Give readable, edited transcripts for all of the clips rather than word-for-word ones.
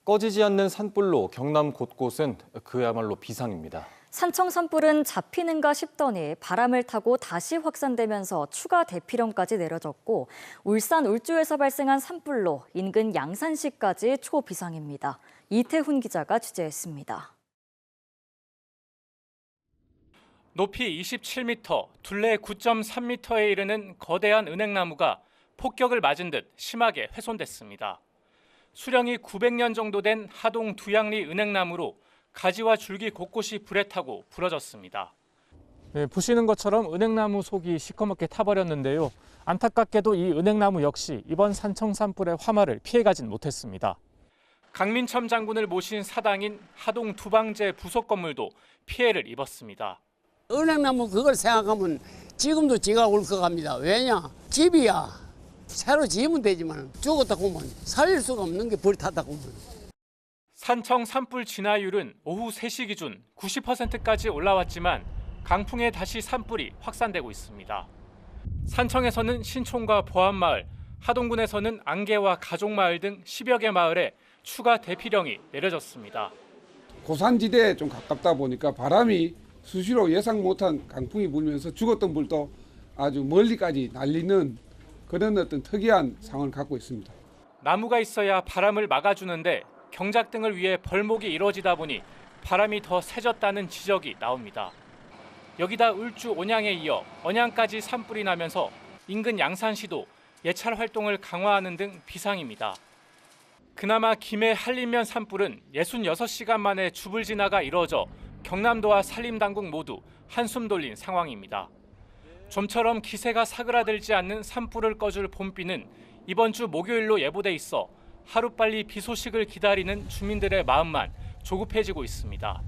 꺼지지 않는 산불로 경남 곳곳은 그야말로 비상입니다. 산청 산불은 잡히는가 싶더니 바람을 타고 다시 확산되면서 추가 대피령까지 내려졌고 울산 울주에서 발생한 산불로 인근 양산시까지 초비상입니다. 이태훈 기자가 취재했습니다. 높이 27m, 둘레 9.3m에 이르는 거대한 은행나무가 폭격을 맞은 듯 심하게 훼손됐습니다. 수령이 900년 정도 된 하동 두양리 은행나무로 가지와 줄기 곳곳이 불에 타고 부러졌습니다. 네, 보시는 것처럼 은행나무 속이 시커멓게 타버렸는데요. 안타깝게도 이 은행나무 역시 이번 산청 산불의 화마를 피해가진 못했습니다. 강민첨 장군을 모신 사당인 하동 두방제 부속 건물도 피해를 입었습니다. 은행나무 그걸 생각하면 지금도 지가 울컥합니다. 왜냐? 집이야. 새로 지으면 되지만 죽었다고 하면 살릴 수가 없는 게 불이 탔다고 하면. 산청 산불 진화율은 오후 3시 기준 90%까지 올라왔지만 강풍에 다시 산불이 확산되고 있습니다. 산청에서는 신촌과 보안마을, 하동군에서는 안개와 가족마을 등 10여 개 마을에 추가 대피령이 내려졌습니다. 고산지대에 좀 가깝다 보니까 바람이 수시로 예상 못한 강풍이 불면서 죽었던 불도 아주 멀리까지 날리는 그런 어떤 특이한 상황을 갖고 있습니다. 나무가 있어야 바람을 막아주는데 경작 등을 위해 벌목이 이루어지다 보니 바람이 더 세졌다는 지적이 나옵니다. 여기다 울주 온양에 이어 언양까지 산불이 나면서 인근 양산시도 예찰 활동을 강화하는 등 비상입니다. 그나마 김해 한림면 산불은 66시간 만에 주불 진화가 이루어져 경남도와 산림당국 모두 한숨 돌린 상황입니다. 좀처럼 기세가 사그라들지 않는 산불을 꺼줄 봄비는 이번 주 목요일로 예보돼 있어 하루빨리 비 소식을 기다리는 주민들의 마음만 조급해지고 있습니다.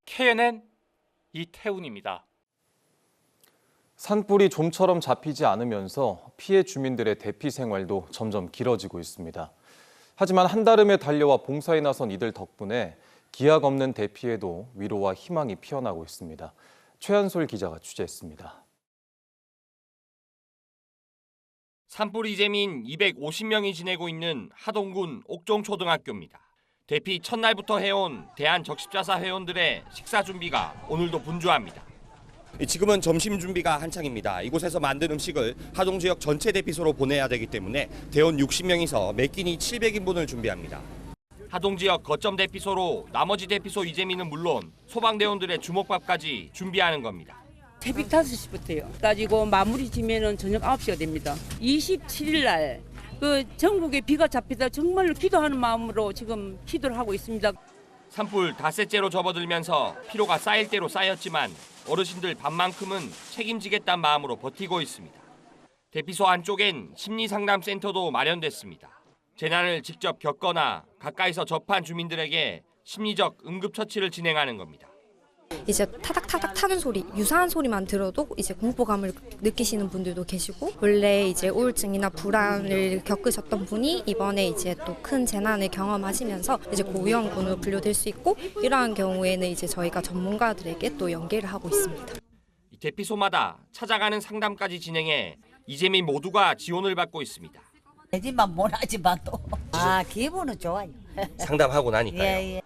KNN 이태훈입니다. 산불이 좀처럼 잡히지 않으면서 피해 주민들의 대피 생활도 점점 길어지고 있습니다. 하지만 한달음에 달려와 봉사에 나선 이들 덕분에 기약 없는 대피에도 위로와 희망이 피어나고 있습니다. 최한솔 기자가 취재했습니다. 산불 이재민 250명이 지내고 있는 하동군 옥종초등학교입니다. 대피 첫날부터 해온 대한적십자사 회원들의 식사 준비가 오늘도 분주합니다. 지금은 점심 준비가 한창입니다. 이곳에서 만든 음식을 하동 지역 전체 대피소로 보내야 되기 때문에 대원 60명이서 매 끼니 700인분을 준비합니다. 하동 지역 거점 대피소로 나머지 대피소 이재민은 물론 소방대원들의 주먹밥까지 준비하는 겁니다. 새벽 5시부터요. 따지고 마무리 지면은 저녁 9시가 됩니다. 27일 날 그 전국에 비가 잡히다 정말로 기도하는 마음으로 지금 기도를 하고 있습니다. 산불 닷새째로 접어들면서 피로가 쌓일 대로 쌓였지만 어르신들 반만큼은 책임지겠다는 마음으로 버티고 있습니다. 대피소 안쪽엔 심리상담센터도 마련됐습니다. 재난을 직접 겪거나 가까이서 접한 주민들에게 심리적 응급처치를 진행하는 겁니다. 이제 타닥타닥 타는 소리, 유사한 소리만 들어도 이제 공포감을 느끼시는 분들도 계시고 원래 이제 우울증이나 불안을 겪으셨던 분이 이번에 이제 또 큰 재난을 경험하시면서 이제 고위험군으로 분류될 수 있고 이러한 경우에는 이제 저희가 전문가들에게 또 연계를 하고 있습니다. 대피소마다 찾아가는 상담까지 진행해 이재민 모두가 지원을 받고 있습니다. 내 집만 못하지 봐도 기분은 좋아요. 상담하고 나니까요. 예.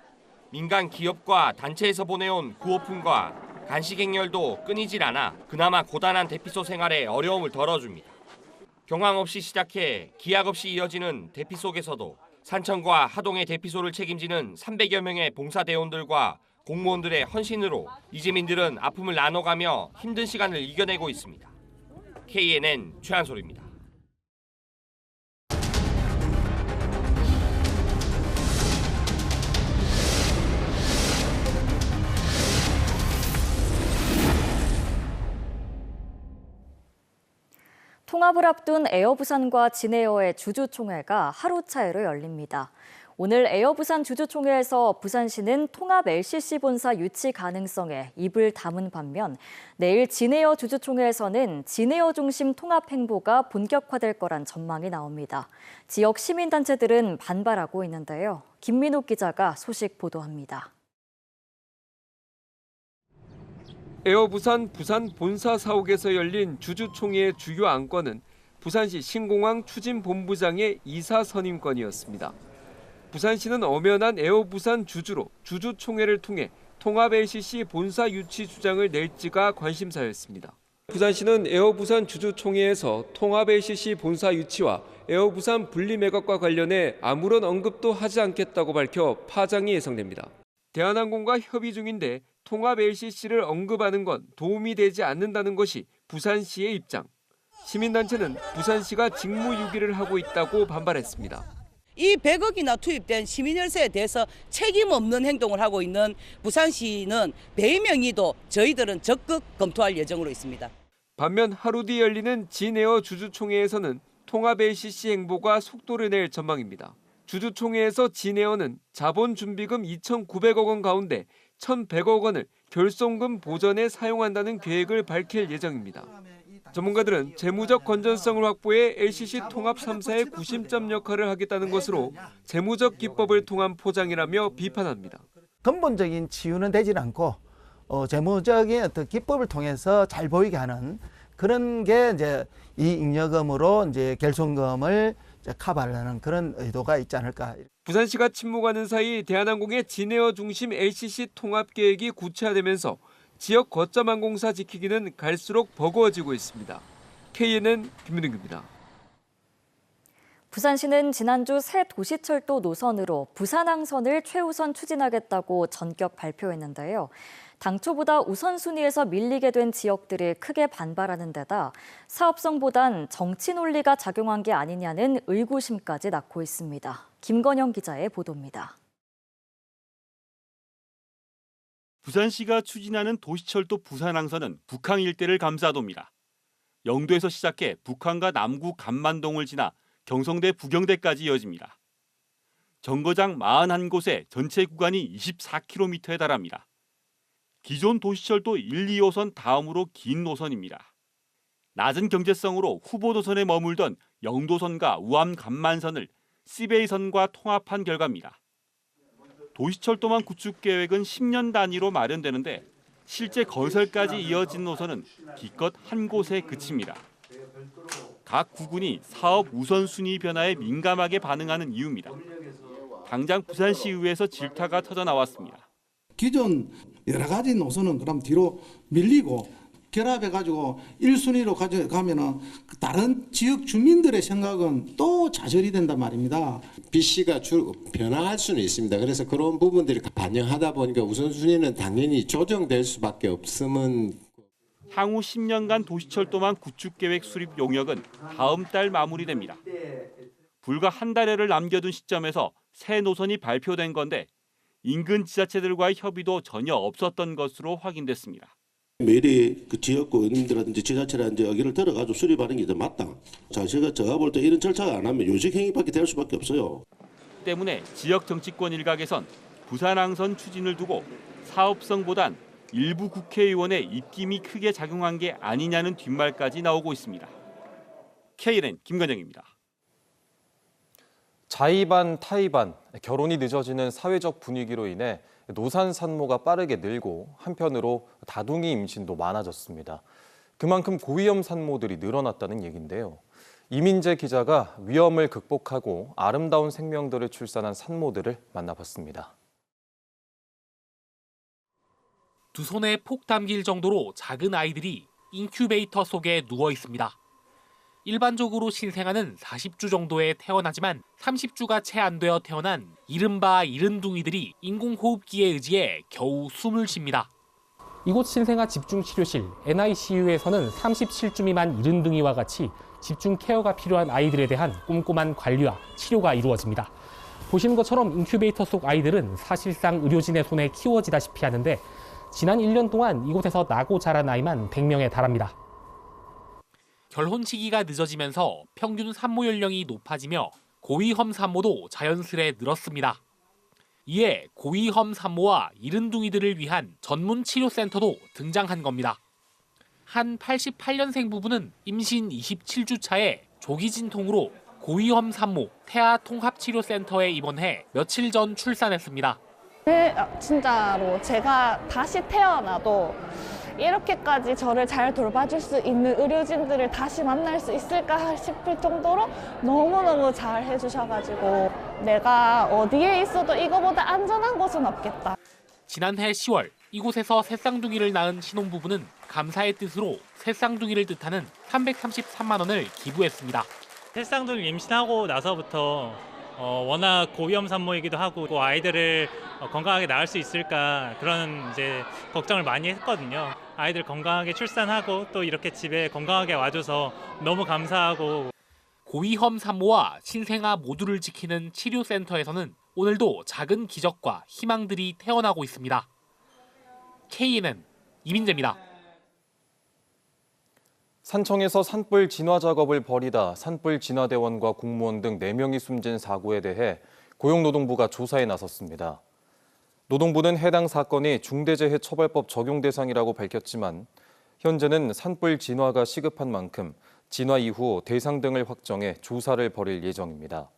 민간 기업과 단체에서 보내온 구호품과 간식 행렬도 끊이질 않아 그나마 고단한 대피소 생활에 어려움을 덜어줍니다. 경황 없이 시작해 기약 없이 이어지는 대피 속에서도 산청과 하동의 대피소를 책임지는 300여 명의 봉사대원들과 공무원들의 헌신으로 이재민들은 아픔을 나눠가며 힘든 시간을 이겨내고 있습니다. KNN 최한솔입니다. 통합을 앞둔 에어부산과 진에어의 주주총회가 하루 차이로 열립니다. 오늘 에어부산 주주총회에서 부산시는 통합 LCC 본사 유치 가능성에 입을 다문 반면 내일 진에어 주주총회에서는 진에어 중심 통합 행보가 본격화될 거란 전망이 나옵니다. 지역 시민단체들은 반발하고 있는데요. 김민욱 기자가 소식 보도합니다. 에어부산 부산 본사 사옥에서 열린 주주총회의 주요 안건은 부산시 신공항 추진본부장의 이사 선임권이었습니다. 부산시는 엄연한 에어부산 주주로 주주총회를 통해 통합 LCC 본사 유치 주장을 낼지가 관심사였습니다. 부산시는 에어부산 주주총회에서 통합 LCC 본사 유치와 에어부산 분리 매각과 관련해 아무런 언급도 하지 않겠다고 밝혀 파장이 예상됩니다. 대한항공과 협의 중인데 통합 LCC를 언급하는 건 도움이 되지 않는다는 것이 부산시의 입장. 시민단체는 부산시가 직무유기를 하고 있다고 반발했습니다. 이 100억이나 투입된 시민열세에 대해서 책임 없는 행동을 하고 있는 부산시는 배명의도 저희들은 적극 검토할 예정으로 있습니다. 반면 하루 뒤 열리는 진에어 주주총회에서는 통합 LCC 행보가 속도를 낼 전망입니다. 주주총회에서 진에어는 자본준비금 2,900억 원 가운데 1,100억 원을 결손금 보전에 사용한다는 계획을 밝힐 예정입니다. 전문가들은 재무적 건전성을 확보해 LCC 통합 3사의 구심점 역할을 하겠다는 것으로 재무적 기법을 통한 포장이라며 비판합니다. 근본적인 치유는 되질 않고 재무적인 어떤 기법을 통해서 잘 보이게 하는 그런 게 이제 이 잉여금으로 이제 결손금을 커버하려는 그런 의도가 있지 않을까. 부산시가 침묵하는 사이 대한항공의 진에어 중심 LCC 통합 계획이 구체화되면서 지역 거점 항공사 지키기는 갈수록 버거워지고 있습니다. KNN 김민웅입니다. 부산시는 지난주 새 도시철도 노선으로 부산항선을 최우선 추진하겠다고 전격 발표했는데요. 당초보다 우선순위에서 밀리게 된 지역들이 크게 반발하는 데다 사업성보단 정치 논리가 작용한 게 아니냐는 의구심까지 낳고 있습니다. 김건영 기자의 보도입니다. 부산시가 추진하는 도시철도 부산항선은 북항 일대를 감싸도입니다. 영도에서 시작해 북한과 남구 간만동을 지나 경성대 부경대까지 이어집니다. 정거장 41곳에 전체 구간이 24km에 달합니다. 기존 도시철도 1, 2호선 다음으로 긴 노선입니다. 낮은 경제성으로 후보 노선에 머물던 영도선과 우암 간만선을 시베이선과 통합한 결과입니다. 도시철도망 구축 계획은 10년 단위로 마련되는데 실제 건설까지 이어진 노선은 기껏 한 곳에 그칩니다. 각 구군이 사업 우선순위 변화에 민감하게 반응하는 이유입니다. 당장 부산시의회에서 질타가 터져 나왔습니다. 기존 여러 가지 노선은 그럼 뒤로 밀리고 결합해가지고 1순위로 가져가면은 다른 지역 주민들의 생각은 또 좌절이 된단 말입니다. BC가 변화할 수는 있습니다. 그래서 그런 부분들이 반영하다 보니까 우선순위는 당연히 조정될 수밖에 없음은. 향후 10년간 도시철도망 구축계획 수립 용역은 다음 달 마무리됩니다. 불과 한 달여를 남겨둔 시점에서 새 노선이 발표된 건데 인근 지자체들과의 협의도 전혀 없었던 것으로 확인됐습니다. 미리 그 지역구 의원님들이라든지 지자체라든지 의견을 들어가지고 수립하는 게 더 맞다. 자, 제가 볼 때 이런 절차가 안 하면 요직행위밖에 될 수밖에 없어요. 때문에 지역 정치권 일각에선 부산항선 추진을 두고 사업성보단 일부 국회의원의 입김이 크게 작용한 게 아니냐는 뒷말까지 나오고 있습니다. KNN 김건영입니다. 자의반, 타의반, 결혼이 늦어지는 사회적 분위기로 인해 노산 산모가 빠르게 늘고 한편으로 다둥이 임신도 많아졌습니다. 그만큼 고위험 산모들이 늘어났다는 얘기인데요. 이민재 기자가 위험을 극복하고 아름다운 생명들을 출산한 산모들을 만나봤습니다. 두 손에 폭 담길 정도로 작은 아이들이 인큐베이터 속에 누워 있습니다. 일반적으로 신생아는 40주 정도에 태어나지만 30주가 채 안 되어 태어난 이른바 이른둥이들이 인공호흡기에 의지해 겨우 숨을 쉽니다. 이곳 신생아 집중치료실 NICU에서는 37주 미만 이른둥이와 같이 집중 케어가 필요한 아이들에 대한 꼼꼼한 관리와 치료가 이루어집니다. 보시는 것처럼 인큐베이터 속 아이들은 사실상 의료진의 손에 키워지다시피 하는데 지난 1년 동안 이곳에서 나고 자란 아이만 100명에 달합니다. 결혼 시기가 늦어지면서 평균 산모 연령이 높아지며 고위험 산모도 자연스레 늘었습니다. 이에 고위험 산모와 이른둥이들을 위한 전문 치료센터도 등장한 겁니다. 한 88년생 부부는 임신 27주 차에 조기 진통으로 고위험 산모 태아 통합치료센터에 입원해 며칠 전 출산했습니다. 진짜로 제가 다시 태어나도 이렇게까지 저를 잘 돌봐줄 수 있는 의료진들을 다시 만날 수 있을까 싶을 정도로 너무너무 잘 해주셔가지고 내가 어디에 있어도 이거보다 안전한 곳은 없겠다. 지난해 10월 이곳에서 새쌍둥이를 낳은 신혼부부는 감사의 뜻으로 새쌍둥이를 뜻하는 333만 원을 기부했습니다. 새쌍둥이를 임신하고 나서부터 워낙 고위험 산모이기도 하고 아이들을 건강하게 낳을 수 있을까 그런 이제 걱정을 많이 했거든요. 아이들 건강하게 출산하고 또 이렇게 집에 건강하게 와줘서 너무 감사하고. 고위험 산모와 신생아 모두를 지키는 치료센터에서는 오늘도 작은 기적과 희망들이 태어나고 있습니다. KNN 이민재입니다. 산청에서 산불 진화 작업을 벌이다 산불 진화대원과 공무원 등 4명이 숨진 사고에 대해 고용노동부가 조사에 나섰습니다. 노동부는 해당 사건이 중대재해처벌법 적용 대상이라고 밝혔지만 현재는 산불 진화가 시급한 만큼 진화 이후 대상 등을 확정해 조사를 벌일 예정입니다.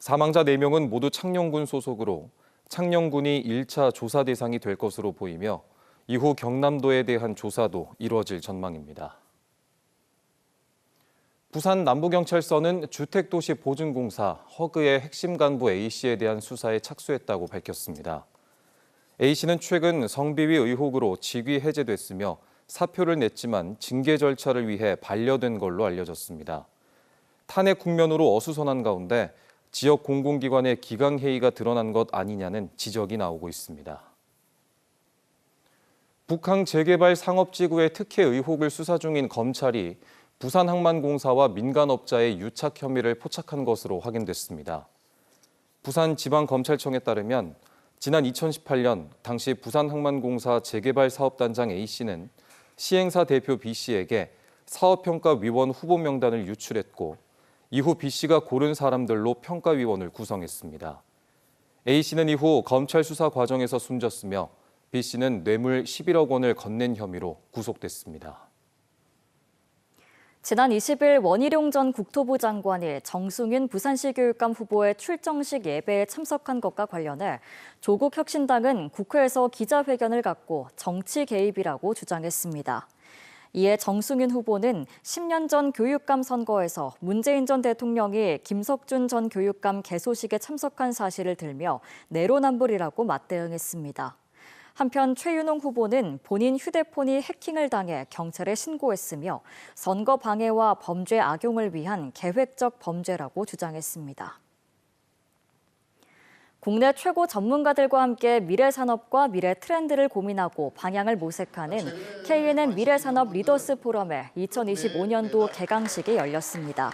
사망자 4명은 모두 창녕군 소속으로 창녕군이 1차 조사 대상이 될 것으로 보이며 이후 경남도에 대한 조사도 이루어질 전망입니다. 부산 남부경찰서는 주택도시보증공사 허그의 핵심 간부 A씨에 대한 수사에 착수했다고 밝혔습니다. A씨는 최근 성비위 의혹으로 직위 해제됐으며 사표를 냈지만 징계 절차를 위해 반려된 걸로 알려졌습니다. 탄핵 국면으로 어수선한 가운데 지역 공공기관의 기강회의가 드러난 것 아니냐는 지적이 나오고 있습니다. 북항 재개발 상업지구의 특혜 의혹을 수사 중인 검찰이 부산항만공사와 민간업자의 유착 혐의를 포착한 것으로 확인됐습니다. 부산지방검찰청에 따르면 지난 2018년 당시 부산항만공사 재개발 사업단장 A씨는 시행사 대표 B씨에게 사업평가위원 후보 명단을 유출했고 이후 B씨가 고른 사람들로 평가위원을 구성했습니다. A씨는 이후 검찰 수사 과정에서 숨졌으며 B씨는 뇌물 11억 원을 건넨 혐의로 구속됐습니다. 지난 20일 원희룡 전 국토부 장관이 정승윤 부산시 교육감 후보의 출정식 예배에 참석한 것과 관련해 조국혁신당은 국회에서 기자회견을 갖고 정치 개입이라고 주장했습니다. 이에 정승윤 후보는 10년 전 교육감 선거에서 문재인 전 대통령이 김석준 전 교육감 개소식에 참석한 사실을 들며 내로남불이라고 맞대응했습니다. 한편 최윤홍 후보는 본인 휴대폰이 해킹을 당해 경찰에 신고했으며 선거 방해와 범죄 악용을 위한 계획적 범죄라고 주장했습니다. 국내 최고 전문가들과 함께 미래 산업과 미래 트렌드를 고민하고 방향을 모색하는 KNN 미래산업 리더스 포럼의 2025년도 개강식이 열렸습니다.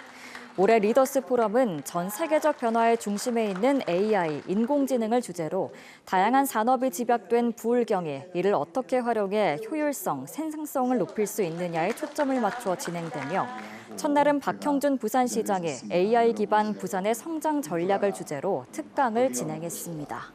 올해 리더스 포럼은 전 세계적 변화의 중심에 있는 AI, 인공지능을 주제로 다양한 산업이 집약된 부울경이 이를 어떻게 활용해 효율성, 생산성을 높일 수 있느냐에 초점을 맞춰 진행되며 첫날은 박형준 부산시장이 AI 기반 부산의 성장 전략을 주제로 특강을 진행했습니다.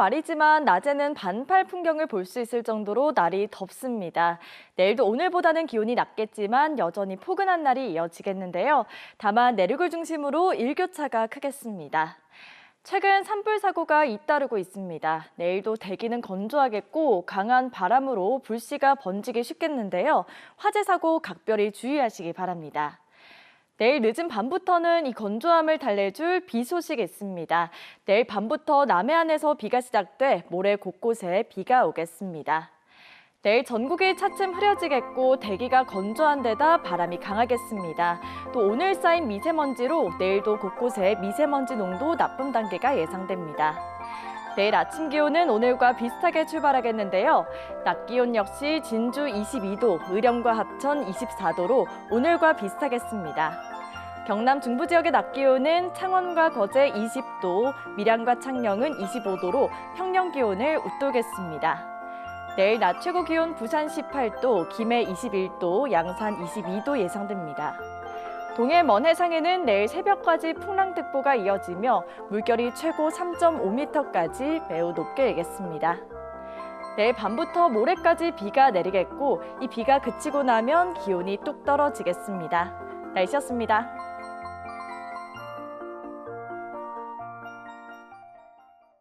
말이지만 낮에는 반팔 풍경을 볼 수 있을 정도로 날이 덥습니다. 내일도 오늘보다는 기온이 낮겠지만 여전히 포근한 날이 이어지겠는데요. 다만 내륙을 중심으로 일교차가 크겠습니다. 최근 산불 사고가 잇따르고 있습니다. 내일도 대기는 건조하겠고 강한 바람으로 불씨가 번지기 쉽겠는데요. 화재 사고 각별히 주의하시기 바랍니다. 내일 늦은 밤부터는 이 건조함을 달래줄 비 소식이 있습니다. 내일 밤부터 남해안에서 비가 시작돼 모레 곳곳에 비가 오겠습니다. 내일 전국이 차츰 흐려지겠고 대기가 건조한 데다 바람이 강하겠습니다. 또 오늘 쌓인 미세먼지로 내일도 곳곳에 미세먼지 농도 나쁨 단계가 예상됩니다. 내일 아침 기온은 오늘과 비슷하게 출발하겠는데요. 낮 기온 역시 진주 22도, 의령과 합천 24도로 오늘과 비슷하겠습니다. 경남 중부 지역의 낮 기온은 창원과 거제 20도, 밀양과 창녕은 25도로 평년 기온을 웃돌겠습니다. 내일 낮 최고 기온 부산 18도, 김해 21도, 양산 22도 예상됩니다. 동해 먼 해상에는 내일 새벽까지 풍랑특보가 이어지며 물결이 최고 3.5m까지 매우 높게 일겠습니다. 내일 밤부터 모레까지 비가 내리겠고 이 비가 그치고 나면 기온이 뚝 떨어지겠습니다. 날씨였습니다.